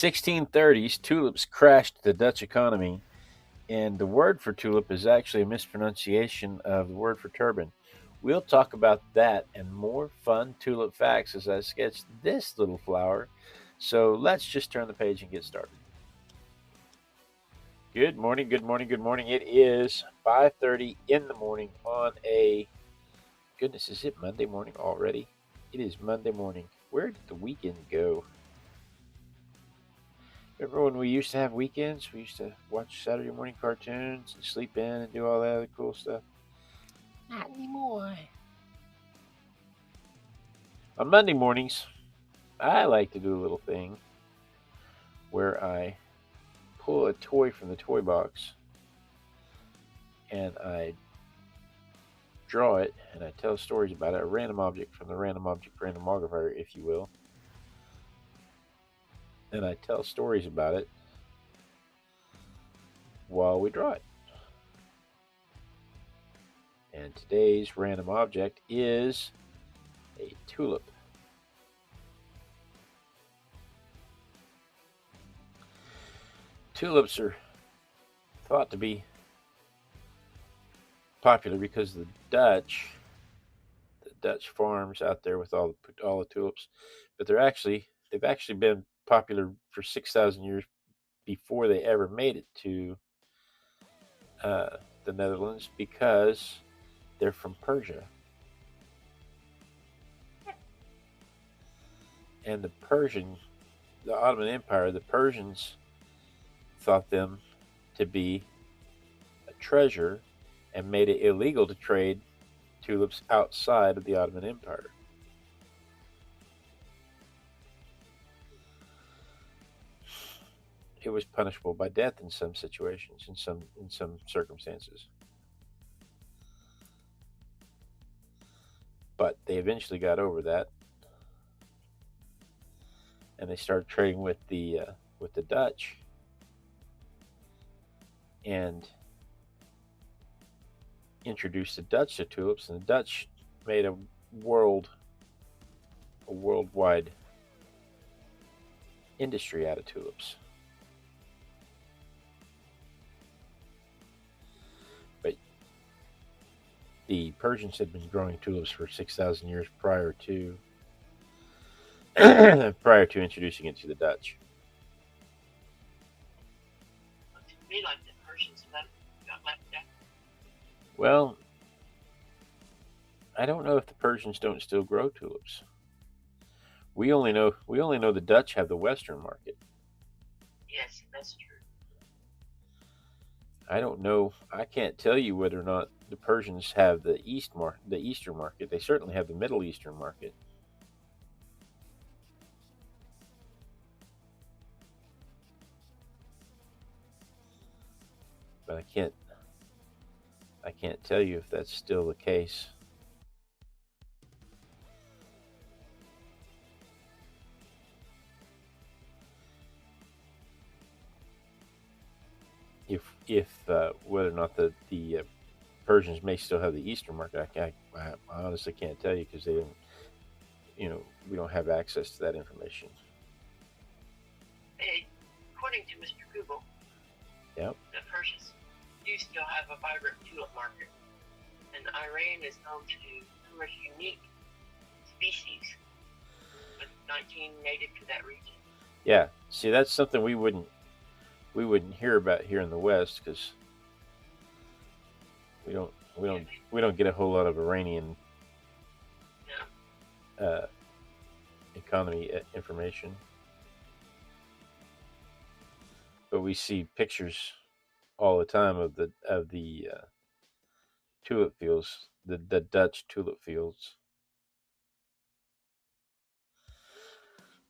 1630s, tulips crashed the Dutch economy, and the word for tulip is actually a mispronunciation of the word for turban. We'll talk about that and more fun tulip facts as I sketch this little flower. So let's just turn the page and get started. Good morning, good morning, good morning. It is 5:30 in the morning on a goodness, is it Monday morning already? It is Monday morning. Where did the weekend go? Remember when we used to have weekends? We used to watch Saturday morning cartoons and sleep in and do all that other cool stuff. Not anymore. On Monday mornings, I like to do a little thing where I pull a toy from the toy box and I draw it and I tell stories about it, a random object from the Random Object Randomogrifier, if you will. And I tell stories about it while we draw it. And today's random object is a tulip. Tulips are thought to be popular because the Dutch farms out there with all the tulips, but they've actually been popular for 6,000 years before they ever made it to the Netherlands because they're from Persia. And the Ottoman Empire, the Persians thought them to be a treasure and made it illegal to trade tulips outside of the Ottoman Empire. It was punishable by death in some situations, in some circumstances. But they eventually got over that, and they started trading with the Dutch, and introduced the Dutch to tulips, and the Dutch made a worldwide industry out of tulips. But the Persians had been growing tulips for 6,000 years prior to prior to introducing it to the Dutch. Looks to me like the Persians got left out. Well, I don't know if the Persians don't still grow tulips. We only know the Dutch have the Western market. Yes, that's true. I don't know. I can't tell you whether or not the Persians have the Eastern market. They certainly have the Middle Eastern market. But I can't tell you if that's still the case. If whether or not the Persians may still have the Eastern market, I honestly can't tell you because they don't. We don't have access to that information. According to Mr. Google, Yep. the Persians do still have a vibrant tulip market, and Iran is home to numerous unique species, with 19 native to that region. Yeah. See, that's something we wouldn't hear about here in the West because we don't get a whole lot of Iranian economy information, but we see pictures all the time of the tulip fields, the Dutch tulip fields.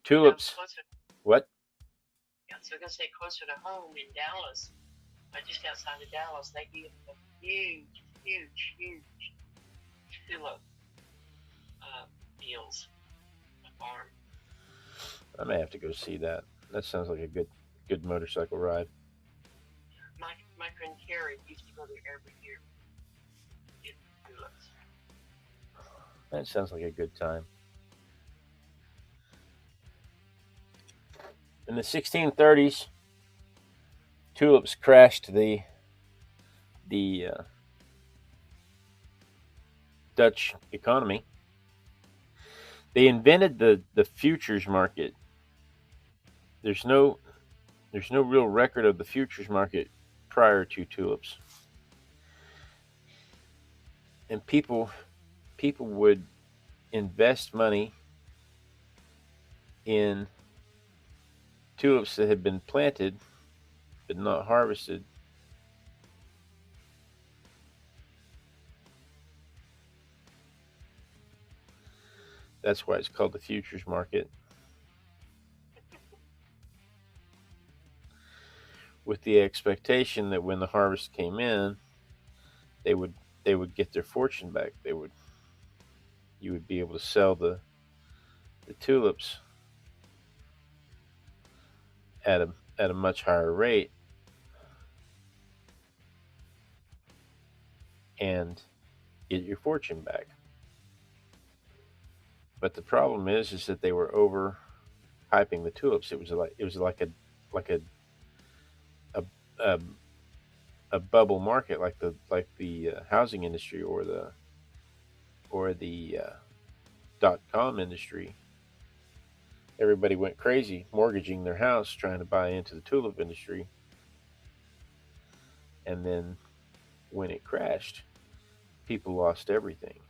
Tulips. What? Yeah, so I'm gonna say closer to home in Dallas, just outside of Dallas, they give a huge tulip fields, a farm. I may have to go see that. That sounds like a good motorcycle ride. My friend Carrie used to go there every year. Get tulips. That sounds like a good time. In the 1630s, tulips crashed the Dutch economy. They invented the futures market. There's no real record of the futures market prior to tulips, and people would invest money in tulips that had been planted but not harvested. That's why it's called the futures market. With the expectation that when the harvest came in, they would get their fortune back. You would be able to sell the tulips at a much higher rate and get your fortune back. But the problem is that they were over hyping the tulips. It was like a a bubble market, like the housing industry or the .com industry. Everybody went crazy, mortgaging their house trying to buy into the tulip industry. And then when it crashed, people lost everything.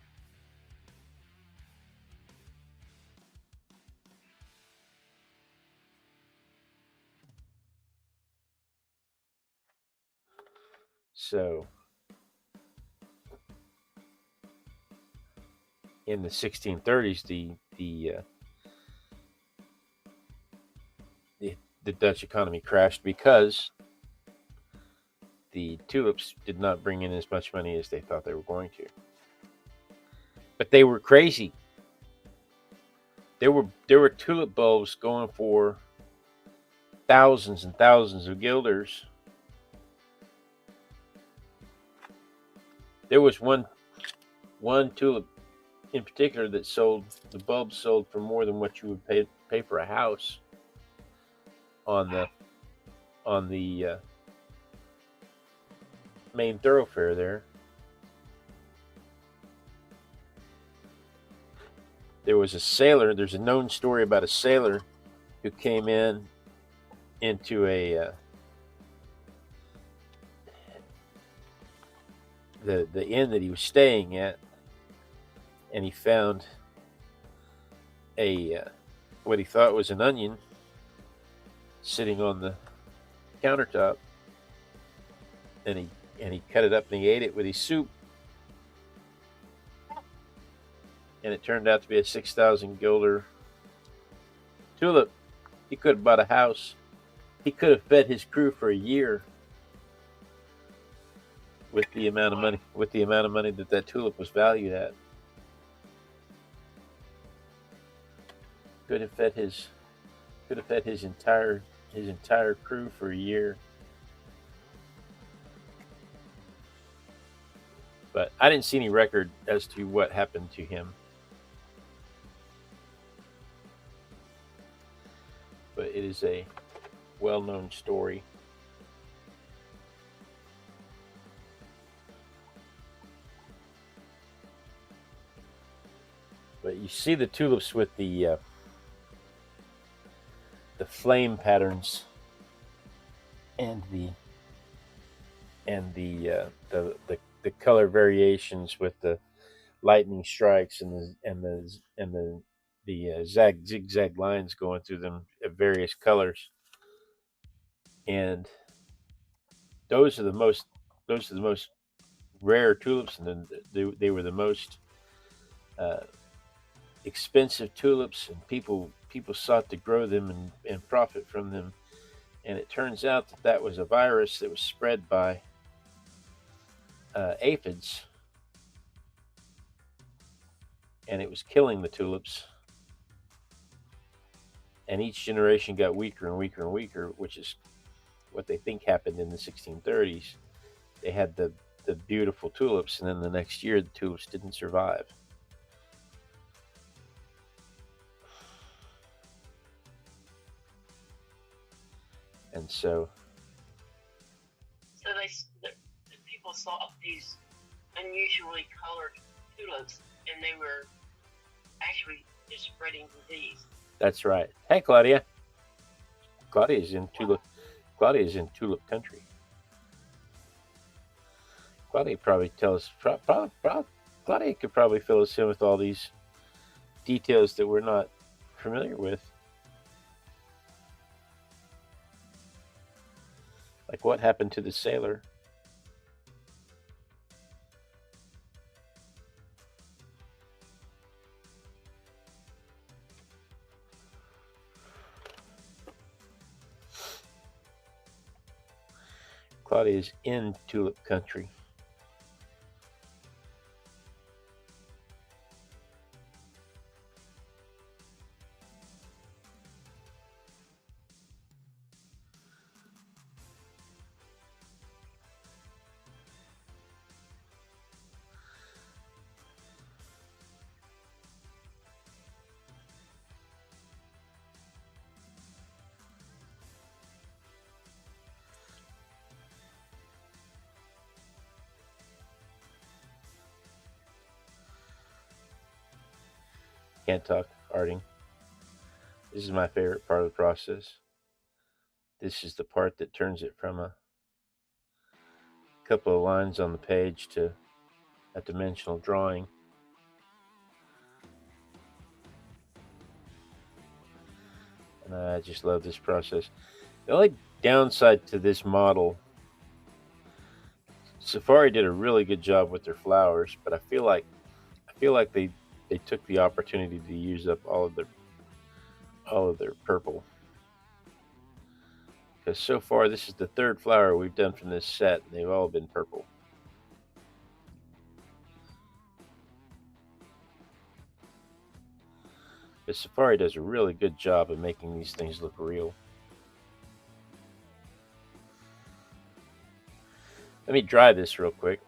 So in the 1630s, the Dutch economy crashed because the tulips did not bring in as much money as they thought they were going to. But they were crazy. There were tulip bulbs going for thousands and thousands of guilders. There was one tulip in particular that the bulbs sold for more than what you would pay for a house on the main thoroughfare there. There was a sailor. There's a known story about a sailor who came into the inn that he was staying at, and he found what he thought was an onion sitting on the countertop, and he cut it up and he ate it with his soup, and it turned out to be a 6,000 guilder tulip. He could have bought a house. He could have fed his crew for a year with the amount of money that tulip was valued at. Could have fed his entire crew for a year. But I didn't see any record as to what happened to him. But it is a well-known story. But you see the tulips with the flame patterns and the color variations with the lightning strikes and the zigzag lines going through them of various colors, and those are the most rare tulips, and they were the most expensive tulips, and people sought to grow them and profit from them. And it turns out that was a virus that was spread by aphids, and it was killing the tulips. And each generation got weaker and weaker and weaker, which is what they think happened in the 1630s. They had the beautiful tulips, and then the next year the tulips didn't survive. And so the people saw these unusually colored tulips, and they were actually just spreading disease. that's right. Hey, Claudia. Claudia's in tulip. Claudia's in tulip country. Claudia probably tell us. Claudia could probably fill us in with all these details that we're not familiar with, like what happened to the sailor. Claudia's in tulip country. Can't talk, Arting. This is my favorite part of the process. This is the part that turns it from a couple of lines on the page to a dimensional drawing. And I just love this process. The only downside to this model, Safari did a really good job with their flowers, but I feel like they took the opportunity to use up all of their purple. Because so far this is the third flower we've done from this set, and they've all been purple. But Safari does a really good job of making these things look real. Let me dry this real quick,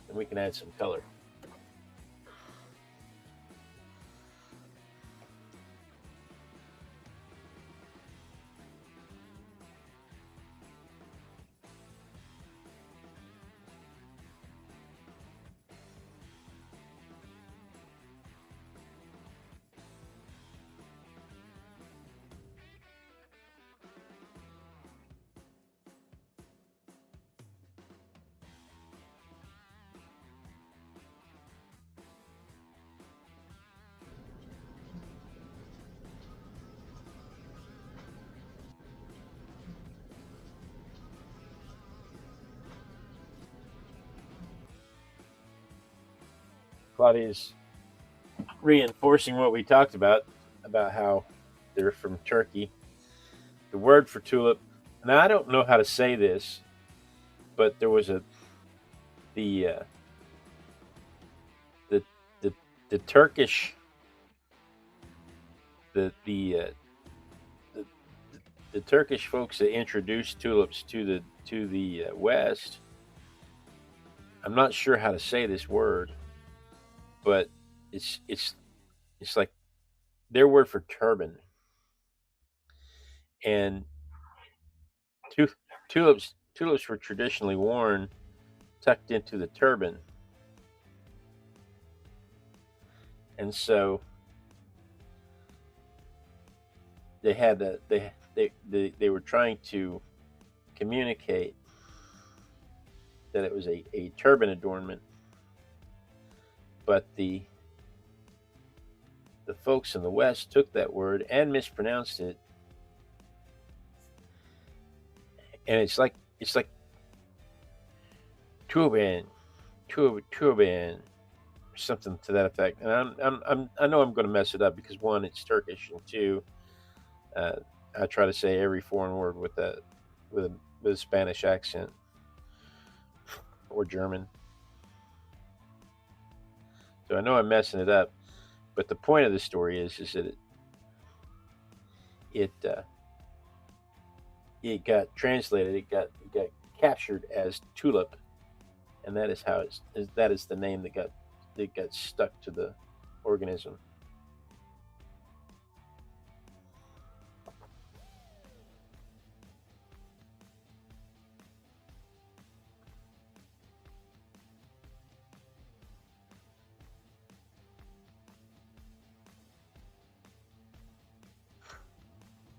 and we can add some color. Claudia's reinforcing what we talked about how they're from Turkey. The word for tulip. Now I don't know how to say this, but there was the uh, the the Turkish the the Turkish folks that introduced tulips to the West. I'm not sure how to say this word, but it's like their word for turban. And tulips were traditionally worn tucked into the turban, and so they had they were trying to communicate that it was a turban adornment, but the folks in the West took that word and mispronounced it, and it's like turban, turban, something to that effect. And I know I'm going to mess it up because one, it's Turkish, and two, I try to say every foreign word with a Spanish accent or German. So I know I'm messing it up, but the point of the story is that it got translated, it got captured as tulip, and that is how that is the name that got stuck to the organism.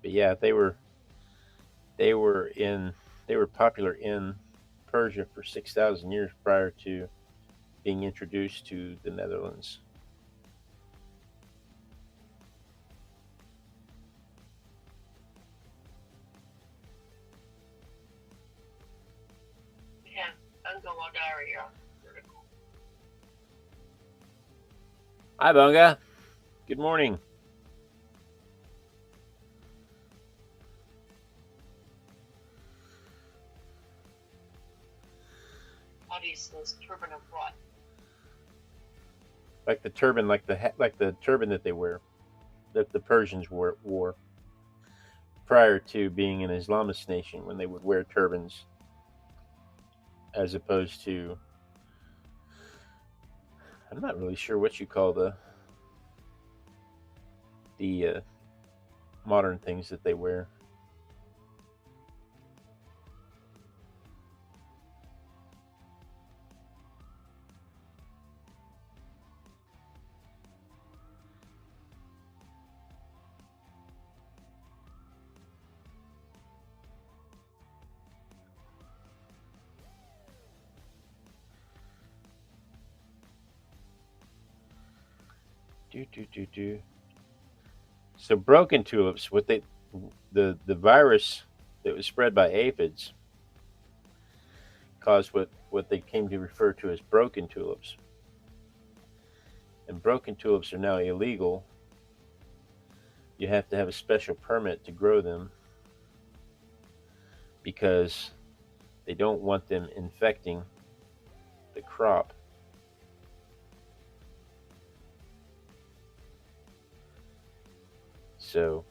But yeah, they were in they were popular in Persia for 6,000 years prior to being introduced to the Netherlands. Yeah, Ungaladaria vertical. Hi, Bunga. Good morning. Claudia says turban of what? Like the turban, like the turban that they wear, that the Persians wore prior to being an Islamist nation, when they would wear turbans, as opposed to, I'm not really sure what you call the modern things that they wear. Do. So broken tulips, the virus that was spread by aphids caused what they came to refer to as broken tulips. And broken tulips are now illegal. You have to have a special permit to grow them because they don't want them infecting the crop. So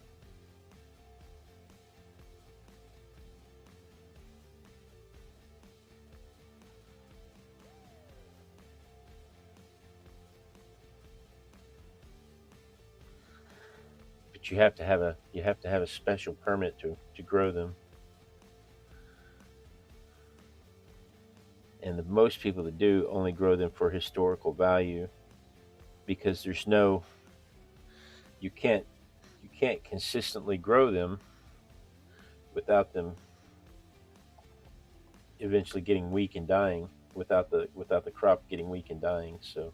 but you have to have a special permit to grow them. And most people that do only grow them for historical value, because there's no you can't you can't consistently grow them without them eventually getting weak and dying, without the crop getting weak and dying. So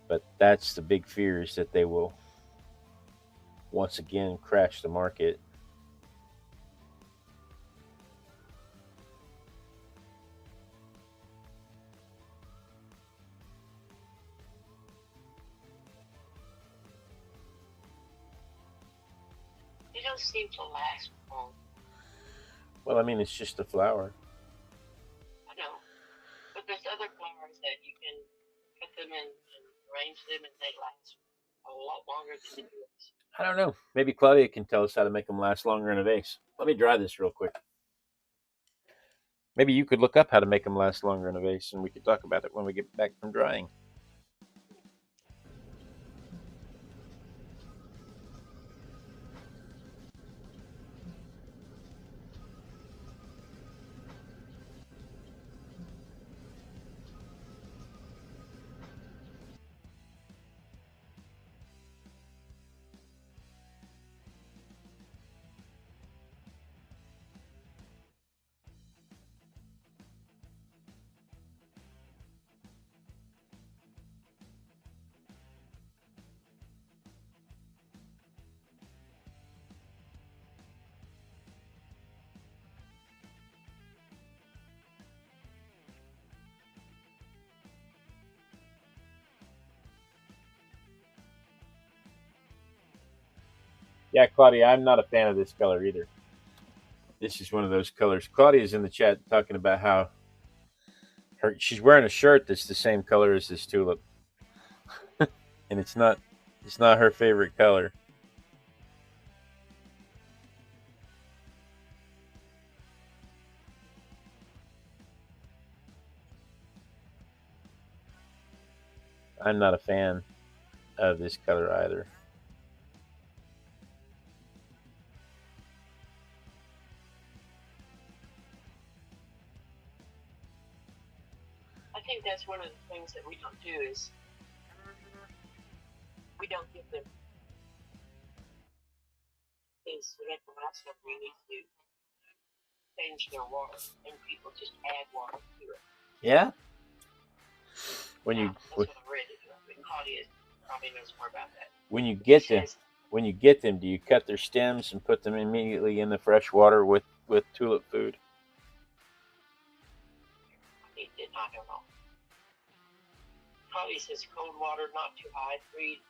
but that's the big fear, is that they will once again crash the market. They don't seem to last long. Well, I mean, it's just a flower. I know. But there's other flowers that you can put them in and arrange them and they last a lot longer than the tulips. I don't know. Maybe Claudia can tell us how to make them last longer in a vase. Let me dry this real quick. Maybe you could look up how to make them last longer in a vase, and we could talk about it when we get back from drying. Yeah, Claudia, I'm not a fan of this color either. This is one of those colors. Claudia's in the chat talking about how she's wearing a shirt that's the same color as this tulip, and it's not her favorite color. I'm not a fan of this color either. I think that's one of the things that we don't do is is so that the last one we need to change their water, and people just add water to it. Yeah. When Yeah, you that's what I read. Claudia probably knows more about that. when you He get them, says, when you get them, do you cut their stems and put them immediately in the fresh water with tulip food? I don't know. Claudia says cold water, not too high, 3 to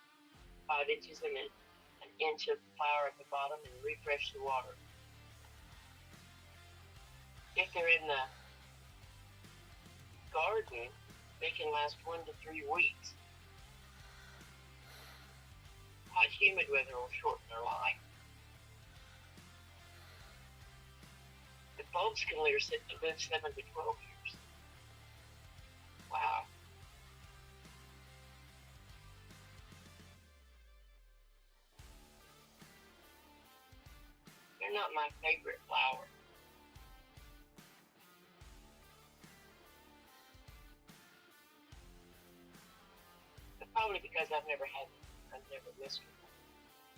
5 inches, and then an inch of flour at the bottom, and refresh the water. If they're in the garden, they can last 1 to 3 weeks. Hot, humid weather will shorten their life. The bulbs can live 7 to 12 years. Wow. They're not my favorite flower. But probably because I've never had them. I've never missed them.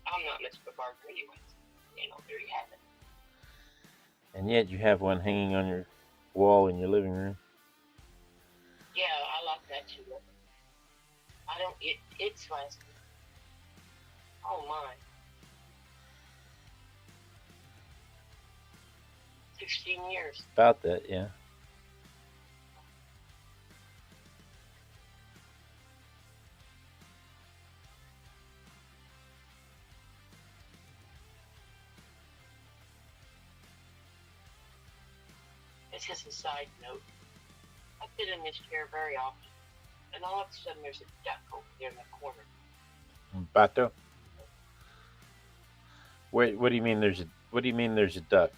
I'm not much of a gardener anyways. There you have it. And yet you have one hanging on your wall in your living room. Yeah, I like that too. It's lasted. Oh my. 16 years. About that, yeah. It's just a side note. I sit in this chair very often, and all of a sudden there's a duck over there in the corner. Bato? Wait, what do you mean there's a duck?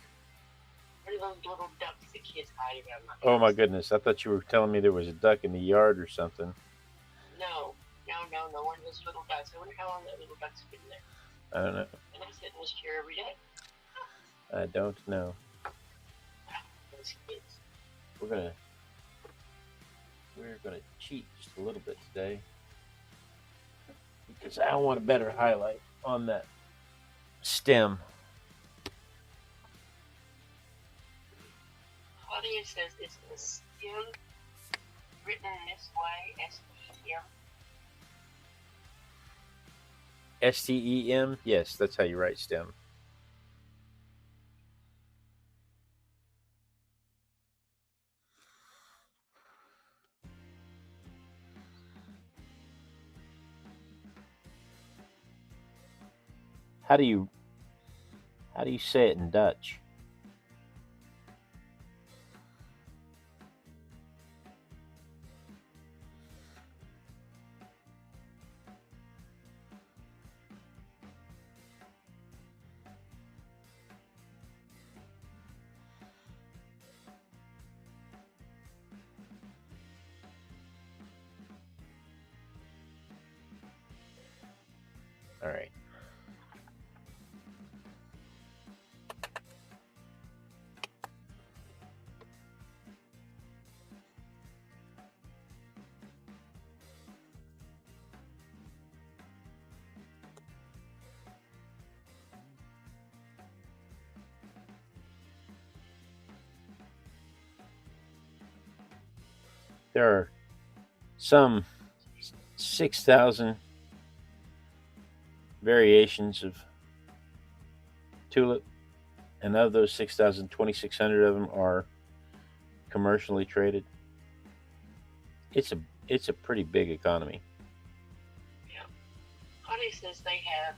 What are those little ducks the kids hide around my house? Oh my goodness, I thought you were telling me there was a duck in the yard or something. No, one of those little ducks. I wonder how long that little duck's been there. I don't know. And I sit in this chair every day. I don't know. Those kids. We're gonna cheat just a little bit today because I want a better highlight on that stem. Claudia says it's the stem written this way, S-E-M. STEM? Yes, that's how you write stem. How do you say it in Dutch? All right. There are some 6,000 variations of tulip, and of those 6,000, 2,600 of them are commercially traded. It's a pretty big economy. Yeah. Claudia says they have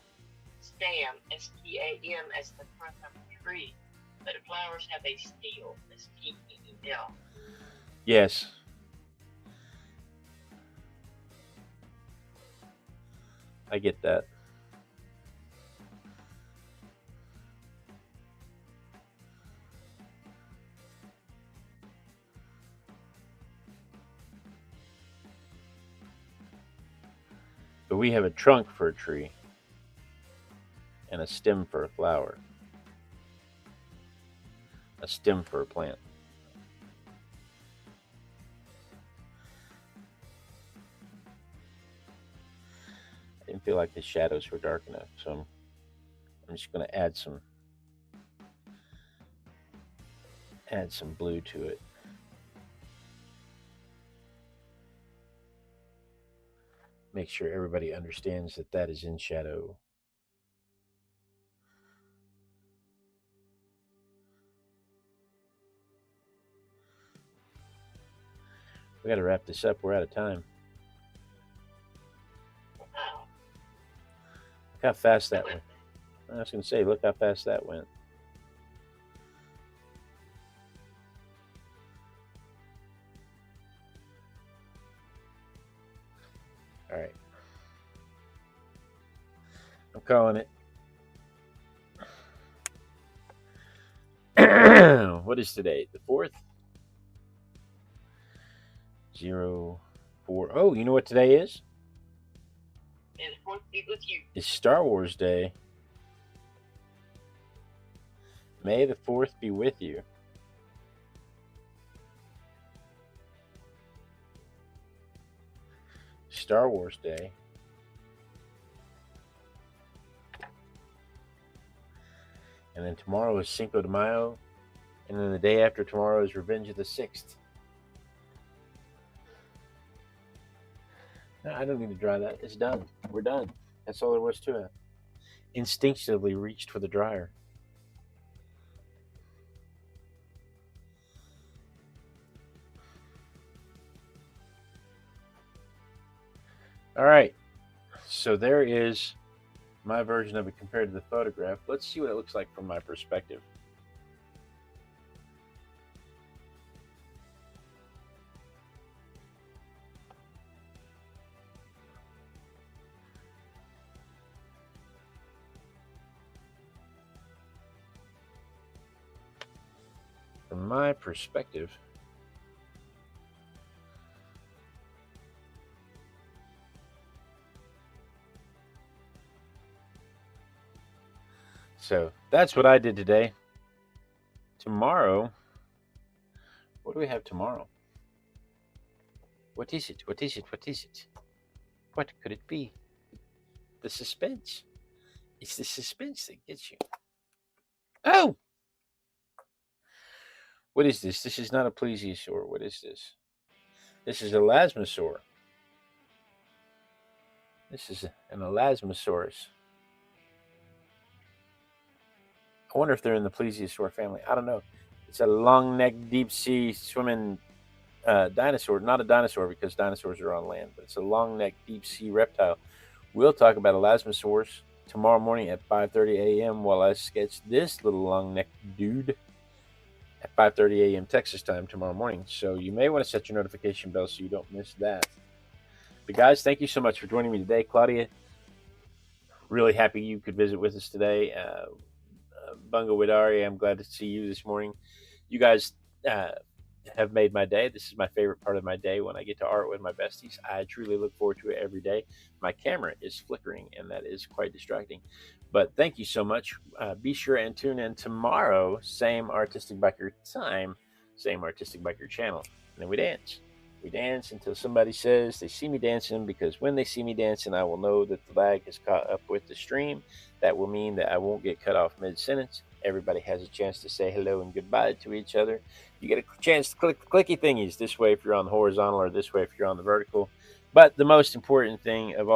stam, S-T-A-M, as the front of the tree, but the flowers have a stele, S-T-E-L. Yes. I get that. But we have a trunk for a tree and a stem for a flower, a stem for a plant. I didn't feel like the shadows were dark enough, so I'm just going to add some add some blue to it. Make sure everybody understands that that is in shadow. We got to wrap this up. We're out of time. Look how fast that went. I was going to say, look how fast that went. All right. I'm calling it. What is today? The 4th? 04. Oh, you know what today is? And the 4th be with you. It's Star Wars Day. May the 4th be with you. Star Wars Day. And then tomorrow is Cinco de Mayo. And then the day after tomorrow is Revenge of the 6th. No, I don't need to dry that. It's done. We're done. That's all there was to it. Instinctively reached for the dryer. All right. So there is my version of it compared to the photograph. Let's see what it looks like from my perspective. From my perspective, so that's what I did today. Tomorrow, what do we have tomorrow? What is it? What is it? What is it? What could it be? The suspense. It's the suspense that gets you. Oh! What is this? This is not a plesiosaur. What is this? This is a elasmosaur. This is an elasmosaurus. I wonder if they're in the plesiosaur family. I don't know. It's a long-necked, deep-sea swimming dinosaur. Not a dinosaur because dinosaurs are on land, but it's a long-necked, deep-sea reptile. We'll talk about elasmosaurs tomorrow morning at 5:30 a.m. while I sketch this little long-necked dude at 5:30 a.m. Texas time tomorrow morning. So you may want to set your notification bell so you don't miss that. But guys, thank you so much for joining me today. Claudia, really happy you could visit with us today. Bunga Widari, I'm glad to see you this morning. You guys have made my day. This is my favorite part of my day when I get to art with my besties. I truly look forward to it every day. My camera is flickering, and that is quite distracting. But thank you so much. Be sure and tune in tomorrow. Same Artistic Biker time, same Artistic Biker channel. And then we dance. We dance until somebody says they see me dancing, because when they see me dancing, I will know that the lag has caught up with the stream. That will mean that I won't get cut off mid-sentence. Everybody has a chance to say hello and goodbye to each other. You get a chance to click the clicky thingies this way if you're on the horizontal, or this way if you're on the vertical. But the most important thing of all,